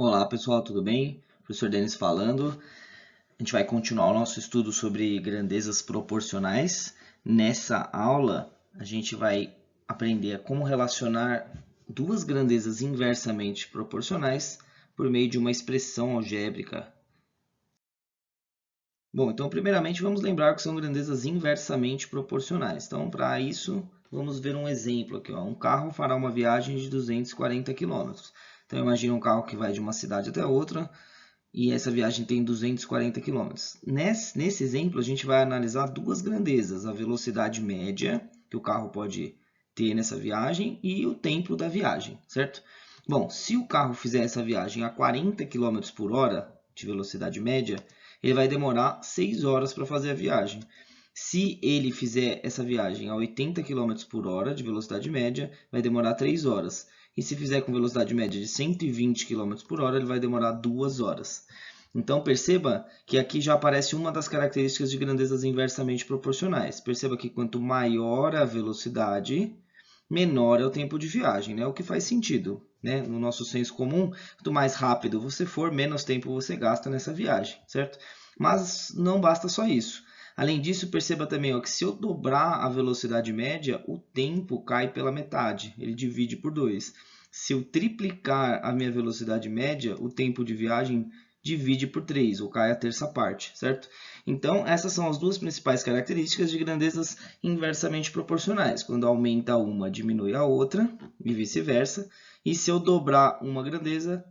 Olá pessoal, tudo bem? Professor Denis falando. A gente vai continuar o nosso estudo sobre grandezas proporcionais. Nessa aula, a gente vai aprender a como relacionar duas grandezas inversamente proporcionais por meio de uma expressão algébrica. Bom, então primeiramente vamos lembrar que são grandezas inversamente proporcionais. Então, para isso, vamos ver um exemplo aqui. Um carro fará uma viagem de 240 km. Então, imagine um carro que vai de uma cidade até outra, e essa viagem tem 240 km. Nesse exemplo, a gente vai analisar duas grandezas, a velocidade média que o carro pode ter nessa viagem e o tempo da viagem, certo? Bom, se o carro fizer essa viagem a 40 km por hora de velocidade média, ele vai demorar 6 horas para fazer a viagem. Se ele fizer essa viagem a 80 km por hora de velocidade média, vai demorar 3 horas. E se fizer com velocidade média de 120 km por hora, ele vai demorar 2 horas. Então, perceba que aqui já aparece uma das características de grandezas inversamente proporcionais. Perceba que quanto maior a velocidade, menor é o tempo de viagem, né? O que faz sentido, né? No nosso senso comum, quanto mais rápido você for, menos tempo você gasta nessa viagem, certo? Mas não basta só isso. Além disso, perceba também que se eu dobrar a velocidade média, o tempo cai pela metade, ele divide por 2. Se eu triplicar a minha velocidade média, o tempo de viagem divide por 3, ou cai a terça parte, certo? Então, essas são as duas principais características de grandezas inversamente proporcionais. Quando aumenta uma, diminui a outra, e vice-versa. E se eu dobrar uma grandeza,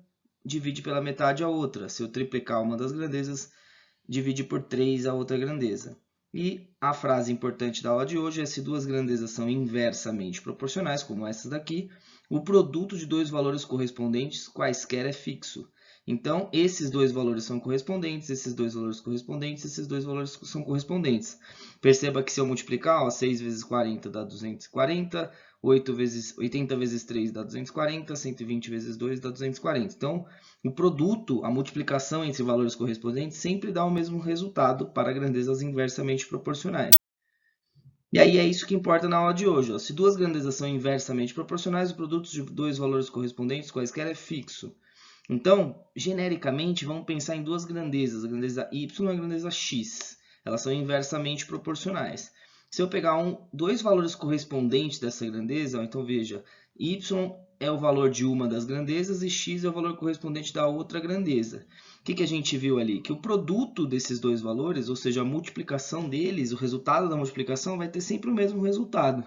divide pela metade a outra. Se eu triplicar uma das grandezas, divide por 3 a outra grandeza. E a frase importante da aula de hoje é: se duas grandezas são inversamente proporcionais, como essas daqui, o produto de dois valores correspondentes quaisquer é fixo. Então, esses dois valores são correspondentes, esses dois valores correspondentes, esses dois valores são correspondentes. Perceba que se eu multiplicar, 6 vezes 40 dá 240, 80 vezes 3 dá 240, 120 vezes 2 dá 240. Então, o produto, a multiplicação entre valores correspondentes, sempre dá o mesmo resultado para grandezas inversamente proporcionais. E aí é isso que importa na aula de hoje. Se duas grandezas são inversamente proporcionais, o produto de dois valores correspondentes quaisquer é fixo. Então, genericamente, vamos pensar em duas grandezas, a grandeza y e a grandeza x. Elas são inversamente proporcionais. Se eu pegar dois valores correspondentes dessa grandeza, então veja, y é o valor de uma das grandezas e x é o valor correspondente da outra grandeza. O que a gente viu ali? Que o produto desses dois valores, ou seja, a multiplicação deles, o resultado da multiplicação vai ter sempre o mesmo resultado,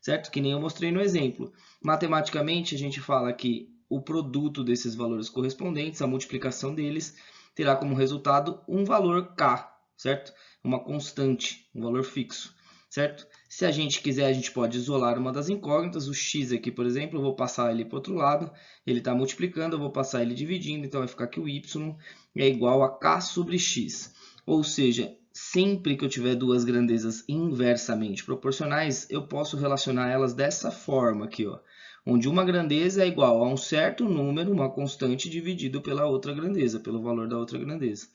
certo? Que nem eu mostrei no exemplo. Matematicamente, a gente fala que o produto desses valores correspondentes, a multiplicação deles, terá como resultado um valor k, certo? Uma constante, um valor fixo, certo? Se a gente quiser, a gente pode isolar uma das incógnitas. O x aqui, por exemplo, eu vou passar ele para o outro lado, ele está multiplicando, eu vou passar ele dividindo, então vai ficar que o y é igual a k sobre x. Ou seja, sempre que eu tiver duas grandezas inversamente proporcionais, eu posso relacionar elas dessa forma aqui, ó, onde uma grandeza é igual a um certo número, uma constante, dividido pela outra grandeza, pelo valor da outra grandeza.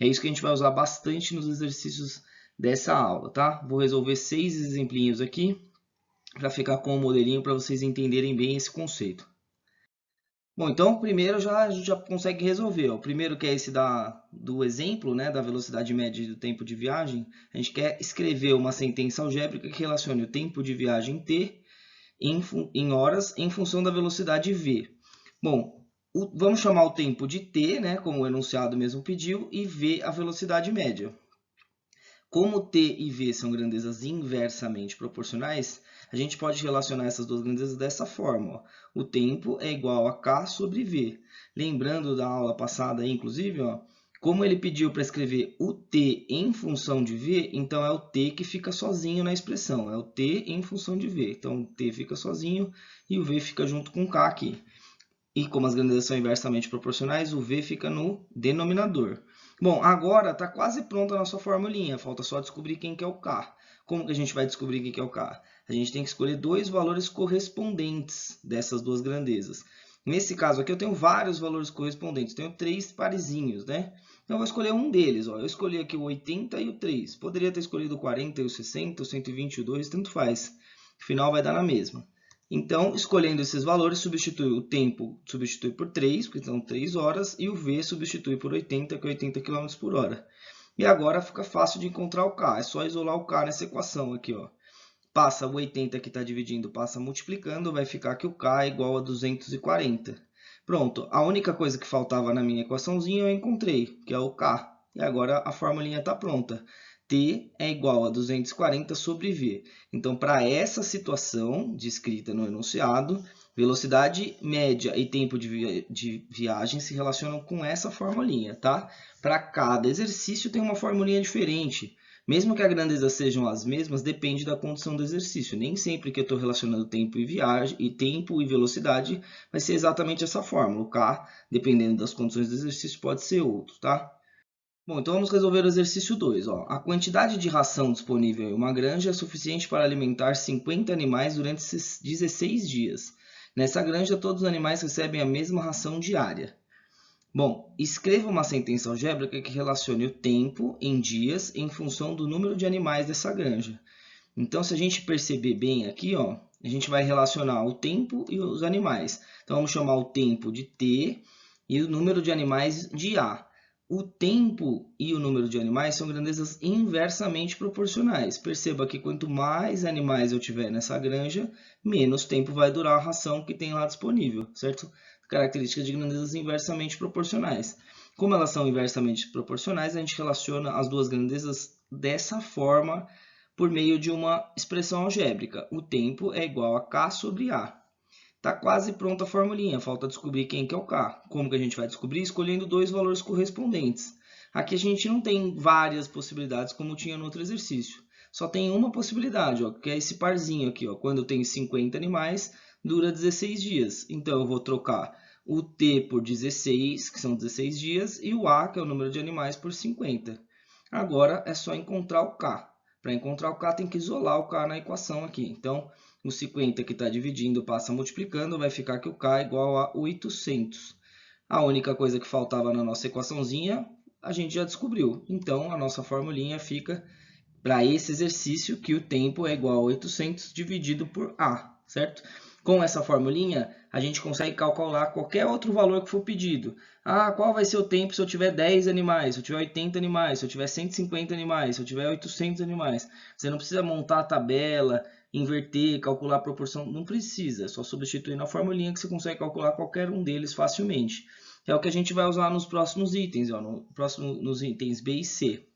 É isso que a gente vai usar bastante nos exercícios dessa aula, tá? Vou resolver 6 exemplinhos aqui para ficar com o modelinho para vocês entenderem bem esse conceito. Bom, então o primeiro a gente já consegue resolver. O primeiro que é esse do exemplo, né, da velocidade média e do tempo de viagem. A gente quer escrever uma sentença algébrica que relacione o tempo de viagem t em horas em função da velocidade v. Bom, vamos chamar o tempo de t, né, como o enunciado mesmo pediu, e v a velocidade média. Como t e v são grandezas inversamente proporcionais, a gente pode relacionar essas duas grandezas dessa forma. Ó. O tempo é igual a k sobre v. Lembrando da aula passada, inclusive, ó, como ele pediu para escrever o t em função de v, então é o t que fica sozinho na expressão. É o t em função de v. Então, o t fica sozinho e o v fica junto com o k aqui. E como as grandezas são inversamente proporcionais, o v fica no denominador. Bom, agora está quase pronta a nossa formulinha, falta só descobrir quem que é o k. Como que a gente vai descobrir quem que é o k? A gente tem que escolher dois valores correspondentes dessas duas grandezas. Nesse caso aqui eu tenho vários valores correspondentes, tenho 3 parezinhos, né? Então eu vou escolher um deles, ó. Eu escolhi aqui o 80 e o 3. Poderia ter escolhido o 40 e o 60, o 120 e o 2, tanto faz. No final vai dar na mesma. Então, escolhendo esses valores, substitui o tempo substitui por 3, porque são 3 horas, e o V substitui por 80, que é 80 km por hora. E agora fica fácil de encontrar o K, é só isolar o K nessa equação aqui, ó. Passa o 80 que está dividindo, passa multiplicando, vai ficar que o K é igual a 240. Pronto, a única coisa que faltava na minha equaçãozinha eu encontrei, que é o K. E agora a formulinha está pronta. T é igual a 240 sobre V. Então, para essa situação descrita no enunciado, velocidade média e tempo de viagem se relacionam com essa formulinha, tá? Para cada exercício tem uma formulinha diferente. Mesmo que a grandeza sejam as mesmas, depende da condição do exercício. Nem sempre que eu estou relacionando tempo e viagem, e tempo e velocidade, vai ser exatamente essa fórmula. O K, dependendo das condições do exercício, pode ser outro, tá? Bom, então vamos resolver o exercício 2. Ó. A quantidade de ração disponível em uma granja é suficiente para alimentar 50 animais durante 16 dias. Nessa granja, todos os animais recebem a mesma ração diária. Bom, escreva uma sentença algébrica que relacione o tempo em dias em função do número de animais dessa granja. Então, se a gente perceber bem aqui, ó, a gente vai relacionar o tempo e os animais. Então, vamos chamar o tempo de T e o número de animais de A. O tempo e o número de animais são grandezas inversamente proporcionais. Perceba que quanto mais animais eu tiver nessa granja, menos tempo vai durar a ração que tem lá disponível, certo? Características de grandezas inversamente proporcionais. Como elas são inversamente proporcionais, a gente relaciona as duas grandezas dessa forma por meio de uma expressão algébrica. O tempo é igual a K sobre A. Está quase pronta a formulinha, falta descobrir quem que é o K. Como que a gente vai descobrir? Escolhendo dois valores correspondentes. Aqui a gente não tem várias possibilidades como tinha no outro exercício. Só tem uma possibilidade, ó, que é esse parzinho aqui. Ó. Quando eu tenho 50 animais, dura 16 dias. Então eu vou trocar o T por 16, que são 16 dias, e o A, que é o número de animais, por 50. Agora é só encontrar o K. Para encontrar o K, tem que isolar o K na equação aqui. Então, o 50 que está dividindo passa multiplicando, vai ficar que o K é igual a 800. A única coisa que faltava na nossa equaçãozinha, a gente já descobriu. Então, a nossa formulinha fica, para esse exercício, que o tempo é igual a 800 dividido por A, certo? Com essa formulinha, a gente consegue calcular qualquer outro valor que for pedido. Ah, qual vai ser o tempo se eu tiver 10 animais, se eu tiver 80 animais, se eu tiver 150 animais, se eu tiver 800 animais. Você não precisa montar a tabela, inverter, calcular a proporção, não precisa. É só substituir na formulinha que você consegue calcular qualquer um deles facilmente. É o que a gente vai usar nos próximos itens, ó, nos itens B e C.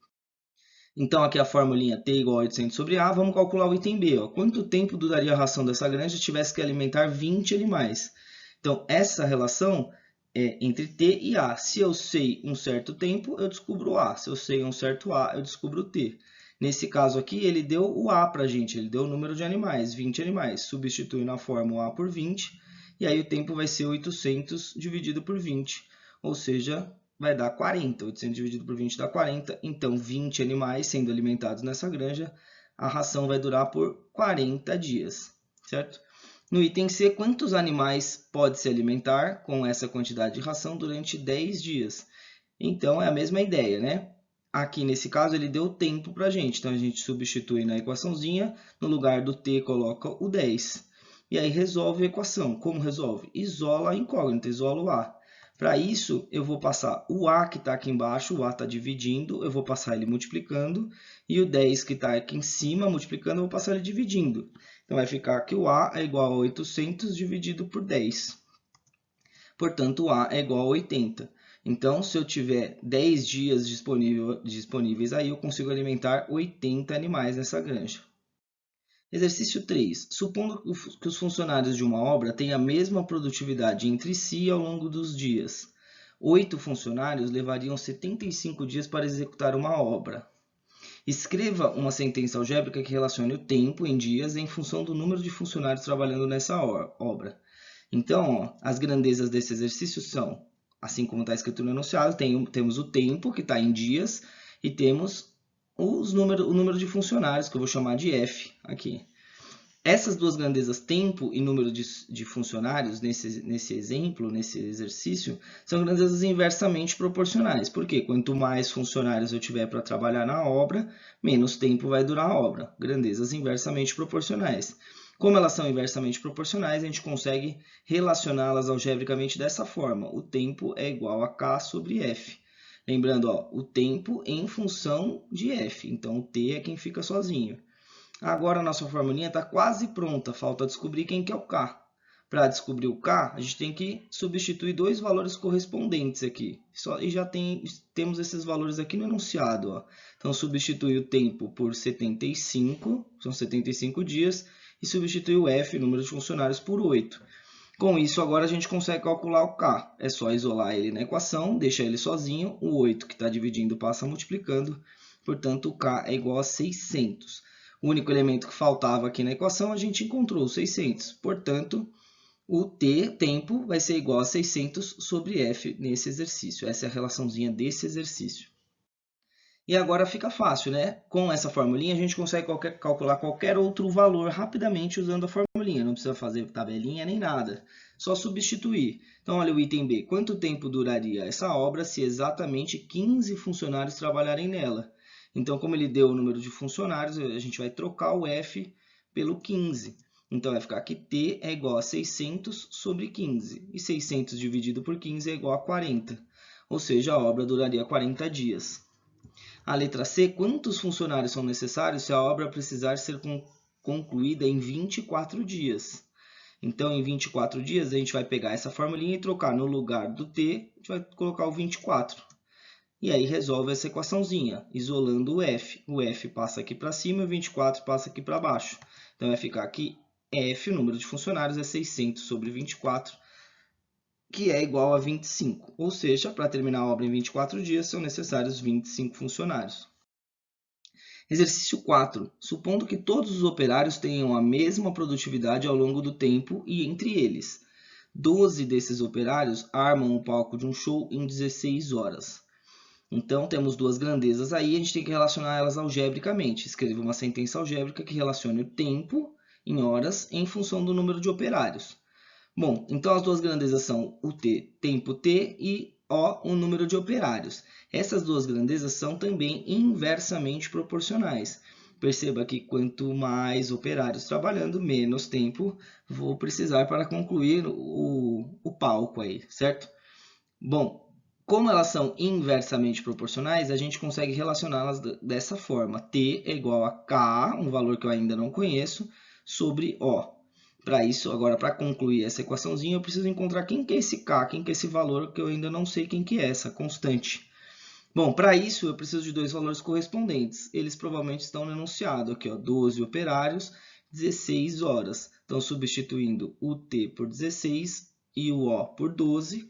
Então, aqui a formulinha T igual a 800 sobre A, vamos calcular o item B. Ó. Quanto tempo duraria a ração dessa granja se tivesse que alimentar 20 animais? Então, essa relação é entre T e A. Se eu sei um certo tempo, eu descubro A. Se eu sei um certo A, eu descubro T. Nesse caso aqui, ele deu o A para a gente, ele deu o número de animais, 20 animais. Substitui na fórmula A por 20, e aí o tempo vai ser 800 dividido por 20, ou seja, vai dar 40. 800 dividido por 20 dá 40. Então, 20 animais sendo alimentados nessa granja, a ração vai durar por 40 dias, certo? No item C, quantos animais pode se alimentar com essa quantidade de ração durante 10 dias? Então, é a mesma ideia, né? Aqui, nesse caso, ele deu tempo para a gente. Então, a gente substitui na equaçãozinha, no lugar do T, coloca o 10. E aí, resolve a equação. Como resolve? Isola a incógnita, isola o A. Para isso, eu vou passar o A que está aqui embaixo, o A está dividindo, eu vou passar ele multiplicando, e o 10 que está aqui em cima, multiplicando, eu vou passar ele dividindo. Então, vai ficar que o A é igual a 800 dividido por 10. Portanto, o A é igual a 80. Então, se eu tiver 10 dias disponíveis aí, eu consigo alimentar 80 animais nessa granja. Exercício 3. Supondo que os funcionários de uma obra tenham a mesma produtividade entre si ao longo dos dias. 8 funcionários levariam 75 dias para executar uma obra. Escreva uma sentença algébrica que relacione o tempo em dias em função do número de funcionários trabalhando nessa obra. Então, ó, as grandezas desse exercício são, assim como está escrito no enunciado, temos o tempo, que está em dias, e temos o número de funcionários, que eu vou chamar de F aqui. Essas duas grandezas, tempo e número de funcionários, nesse exemplo, nesse exercício, são grandezas inversamente proporcionais. Por quê? Quanto mais funcionários eu tiver para trabalhar na obra, menos tempo vai durar a obra. Grandezas inversamente proporcionais. Como elas são inversamente proporcionais, a gente consegue relacioná-las algebricamente dessa forma. O tempo é igual a K sobre F. Lembrando, ó, o tempo em função de F. Então, o T é quem fica sozinho. Agora, a nossa formulinha está quase pronta. Falta descobrir quem que é o K. Para descobrir o K, a gente tem que substituir dois valores correspondentes aqui. E já temos esses valores aqui no enunciado. Ó. Então, substitui o tempo por 75, são 75 dias, e substitui o F, número de funcionários, por 8. Com isso, agora a gente consegue calcular o K. É só isolar ele na equação, deixar ele sozinho. O 8 que está dividindo passa multiplicando. Portanto, o K é igual a 600. O único elemento que faltava aqui na equação, a gente encontrou, 600. Portanto, o tempo, vai ser igual a 600 sobre F nesse exercício. Essa é a relaçãozinha desse exercício. E agora fica fácil, né? Com essa formulinha, a gente consegue calcular qualquer outro valor rapidamente usando a formulinha. Não precisa fazer tabelinha nem nada. Só substituir. Então, olha o item B. Quanto tempo duraria essa obra se exatamente 15 funcionários trabalharem nela? Então, como ele deu o número de funcionários, a gente vai trocar o F pelo 15. Então, vai ficar que T é igual a 600 sobre 15. E 600 dividido por 15 é igual a 40. Ou seja, a obra duraria 40 dias. A letra C, quantos funcionários são necessários se a obra precisar ser concluída em 24 dias? Então, em 24 dias, a gente vai pegar essa formulinha e trocar no lugar do T, a gente vai colocar o 24. E aí resolve essa equaçãozinha, isolando o F. O F passa aqui para cima e o 24 passa aqui para baixo. Então, vai ficar aqui F, o número de funcionários, é 600 sobre 24, que é igual a 25. Ou seja, para terminar a obra em 24 dias, são necessários 25 funcionários. Exercício 4. Supondo que todos os operários tenham a mesma produtividade ao longo do tempo e entre eles. 12 desses operários armam o palco de um show em 16 horas. Então, temos duas grandezas aí, a gente tem que relacionar elas algebricamente. Escreva uma sentença algébrica que relacione o tempo em horas em função do número de operários. Bom, então as duas grandezas são o T, tempo T, e O, o número de operários. Essas duas grandezas são também inversamente proporcionais. Perceba que quanto mais operários trabalhando, menos tempo vou precisar para concluir o palco aí, certo? Bom, como elas são inversamente proporcionais, a gente consegue relacioná-las dessa forma. T é igual a K, um valor que eu ainda não conheço, sobre O. Para isso, agora para concluir essa equaçãozinha, eu preciso encontrar quem que é esse K, quem que é esse valor que eu ainda não sei quem que é, essa constante. Bom, para isso eu preciso de dois valores correspondentes. Eles provavelmente estão no enunciado aqui, ó, 12 operários, 16 horas. Então, substituindo o T por 16 e o O por 12,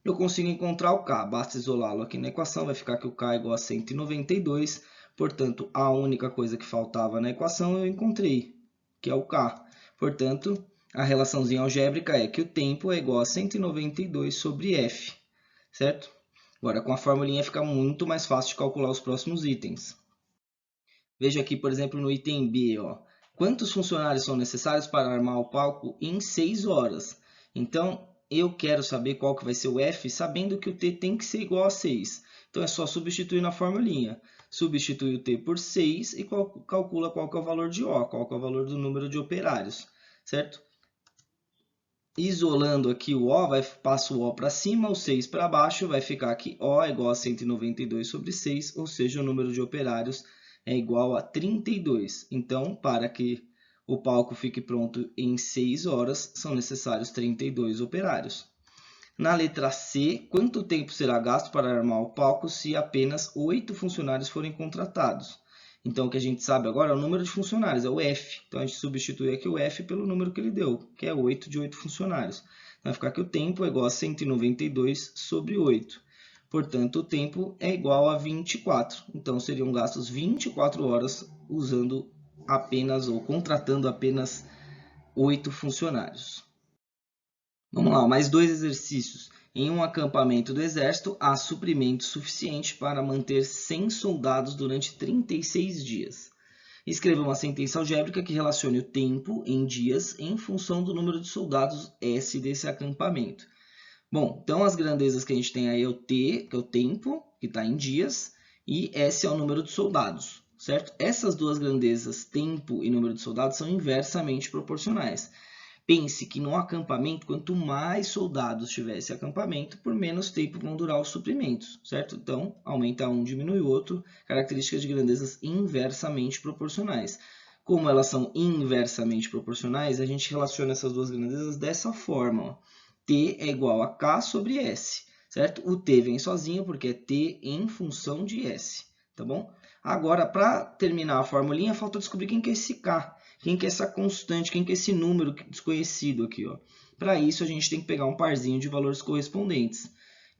eu consigo encontrar o K. Basta isolá-lo aqui na equação, vai ficar que o K é igual a 192. Portanto, a única coisa que faltava na equação eu encontrei, que é o K. Portanto, a relaçãozinha algébrica é que o tempo é igual a 192 sobre F, certo? Agora, com a formulinha fica muito mais fácil de calcular os próximos itens. Veja aqui, por exemplo, no item B, ó, quantos funcionários são necessários para armar o palco em 6 horas? Então, eu quero saber qual que vai ser o F, sabendo que o T tem que ser igual a 6. Então, é só substituir na formulinha. Substitui o T por 6 e calcula qual que é o valor de O, qual que é o valor do número de operários, certo? Isolando aqui o O, passa o O para cima, o 6 para baixo, vai ficar aqui O é igual a 192 sobre 6, ou seja, o número de operários é igual a 32. Então, para que o palco fique pronto em 6 horas, são necessários 32 operários. Na letra C, quanto tempo será gasto para armar o palco se apenas 8 funcionários forem contratados? Então, o que a gente sabe agora é o número de funcionários, é o F. Então, a gente substitui aqui o F pelo número que ele deu, que é 8 de 8 funcionários. Vai ficar que o tempo é igual a 192 sobre 8. Portanto, o tempo é igual a 24. Então, seriam gastos 24 horas usando apenas ou contratando apenas 8 funcionários. Vamos lá, mais dois exercícios. Em um acampamento do Exército, há suprimento suficiente para manter 100 soldados durante 36 dias. Escreva uma sentença algébrica que relacione o tempo em dias em função do número de soldados S desse acampamento. Bom, então as grandezas que a gente tem aí é o T, que é o tempo, que está em dias, e S é o número de soldados. certo? Essas duas grandezas, tempo e número de soldados, são inversamente proporcionais. Pense que no acampamento, quanto mais soldados tiver esse acampamento, por menos tempo vão durar os suprimentos, certo? Então, aumenta um, diminui o outro, características de grandezas inversamente proporcionais. Como elas são inversamente proporcionais, a gente relaciona essas duas grandezas dessa forma. Ó. T é igual a K sobre S, certo? O T vem sozinho porque é T em função de S, tá bom? Agora, para terminar a formulinha, falta descobrir quem que é esse K. Quem que é essa constante, quem que é esse número desconhecido aqui, ó? Para isso, a gente tem que pegar um parzinho de valores correspondentes.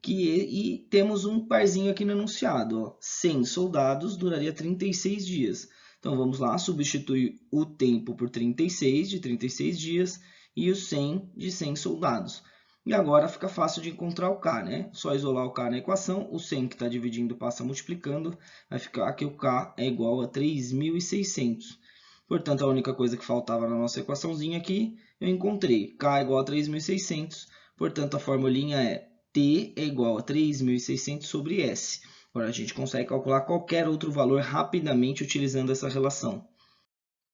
E temos um parzinho aqui no enunciado, ó. 100 soldados duraria 36 dias. Então, vamos lá, substituir o tempo por 36, de 36 dias, e o 100 de 100 soldados. E agora fica fácil de encontrar o K, né? Só isolar o K na equação, o 100 que está dividindo passa multiplicando, vai ficar que o K é igual a 3.600. Portanto, a única coisa que faltava na nossa equaçãozinha aqui, eu encontrei. K é igual a 3.600, portanto, a formulinha é T é igual a 3.600 sobre S. Agora, a gente consegue calcular qualquer outro valor rapidamente utilizando essa relação.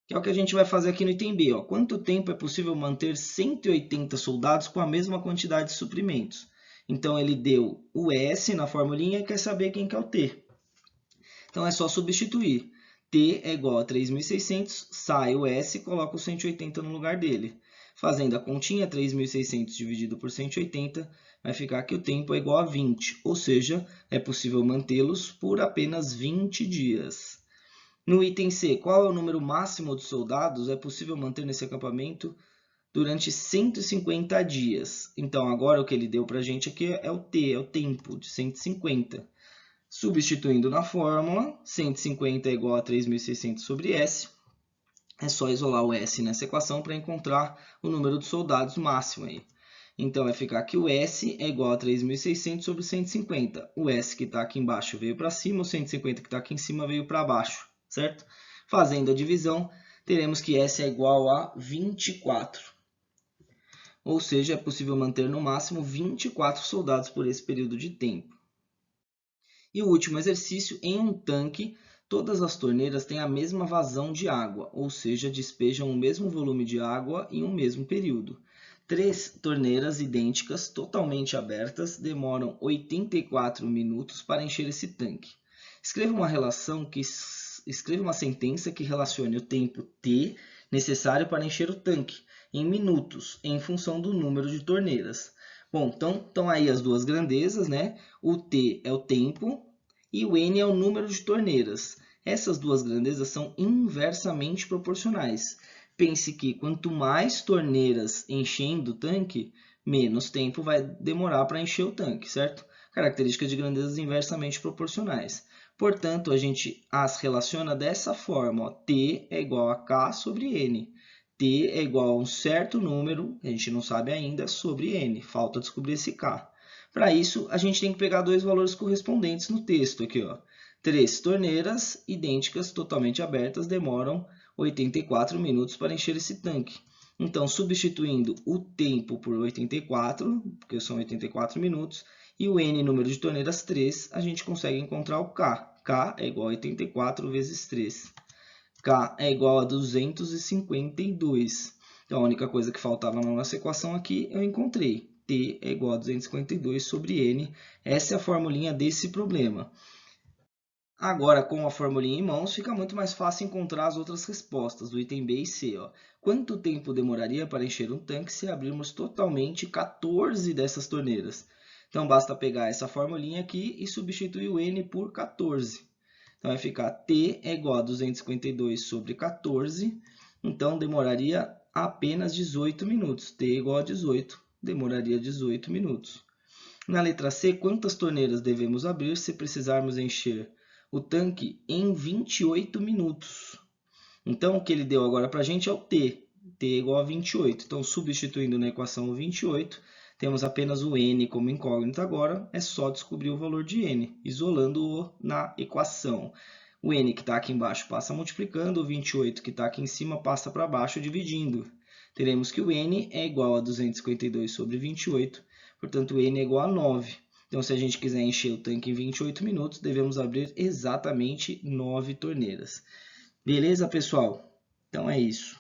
Que é o que a gente vai fazer aqui no item B. Ó. Quanto tempo é possível manter 180 soldados com a mesma quantidade de suprimentos? Então, ele deu o S na formulinha e quer saber quem que é o T. Então, é só substituir. T é igual a 3.600, sai o S e coloca o 180 no lugar dele. Fazendo a continha, 3.600 dividido por 180, vai ficar que o tempo é igual a 20, ou seja, é possível mantê-los por apenas 20 dias. No item C, qual é o número máximo de soldados é possível manter nesse acampamento durante 150 dias? Então, agora o que ele deu para a gente aqui é o T, é o tempo de 150. Substituindo na fórmula, 150 é igual a 3.600 sobre S. É só isolar o S nessa equação para encontrar o número de soldados máximo aí. Então, vai ficar que o S é igual a 3.600 sobre 150. O S que está aqui embaixo veio para cima, o 150 que está aqui em cima veio para baixo, certo? Fazendo a divisão, teremos que S é igual a 24. Ou seja, é possível manter no máximo 24 soldados por esse período de tempo. E o último exercício, em um tanque, todas as torneiras têm a mesma vazão de água, ou seja, despejam o mesmo volume de água em um mesmo período. 3 torneiras idênticas, totalmente abertas, demoram 84 minutos para encher esse tanque. Escreva uma sentença que relacione o tempo T necessário para encher o tanque em minutos, em função do número de torneiras. Bom, então estão aí as duas grandezas, né? O T é o tempo e o N é o número de torneiras. Essas duas grandezas são inversamente proporcionais. Pense que quanto mais torneiras enchendo o tanque, menos tempo vai demorar para encher o tanque, certo? Características de grandezas inversamente proporcionais. Portanto, a gente as relaciona dessa forma. Ó, T é igual a K sobre N. T é igual a um certo número, que a gente não sabe ainda, sobre N. Falta descobrir esse K. Para isso, a gente tem que pegar dois valores correspondentes no texto aqui. Ó. 3 torneiras idênticas, totalmente abertas, demoram 84 minutos para encher esse tanque. Então, substituindo o tempo por 84, porque são 84 minutos, e o N número de torneiras 3, a gente consegue encontrar o K. K é igual a 84 vezes 3. K é igual a 252. Então, a única coisa que faltava na nossa equação aqui, eu encontrei. T é igual a 252 sobre N. Essa é a formulinha desse problema. Agora, com a formulinha em mãos, fica muito mais fácil encontrar as outras respostas do item B e C. Ó. Quanto tempo demoraria para encher um tanque se abrirmos totalmente 14 dessas torneiras? Então, basta pegar essa formulinha aqui e substituir o N por 14. Então, vai ficar T é igual a 252 sobre 14. Então, demoraria apenas 18 minutos. T é igual a 18. Demoraria 18 minutos. Na letra C, quantas torneiras devemos abrir se precisarmos encher o tanque em 28 minutos? Então, o que ele deu agora para a gente é o T. T é igual a 28. Então, substituindo na equação o 28, temos apenas o N como incógnita agora. É só descobrir o valor de N, isolando-o na equação. O N que está aqui embaixo passa multiplicando, o 28 que está aqui em cima passa para baixo dividindo. Teremos que o N é igual a 252 sobre 28, portanto, o N é igual a 9. Então, se a gente quiser encher o tanque em 28 minutos, devemos abrir exatamente 9 torneiras. Beleza, pessoal? Então é isso.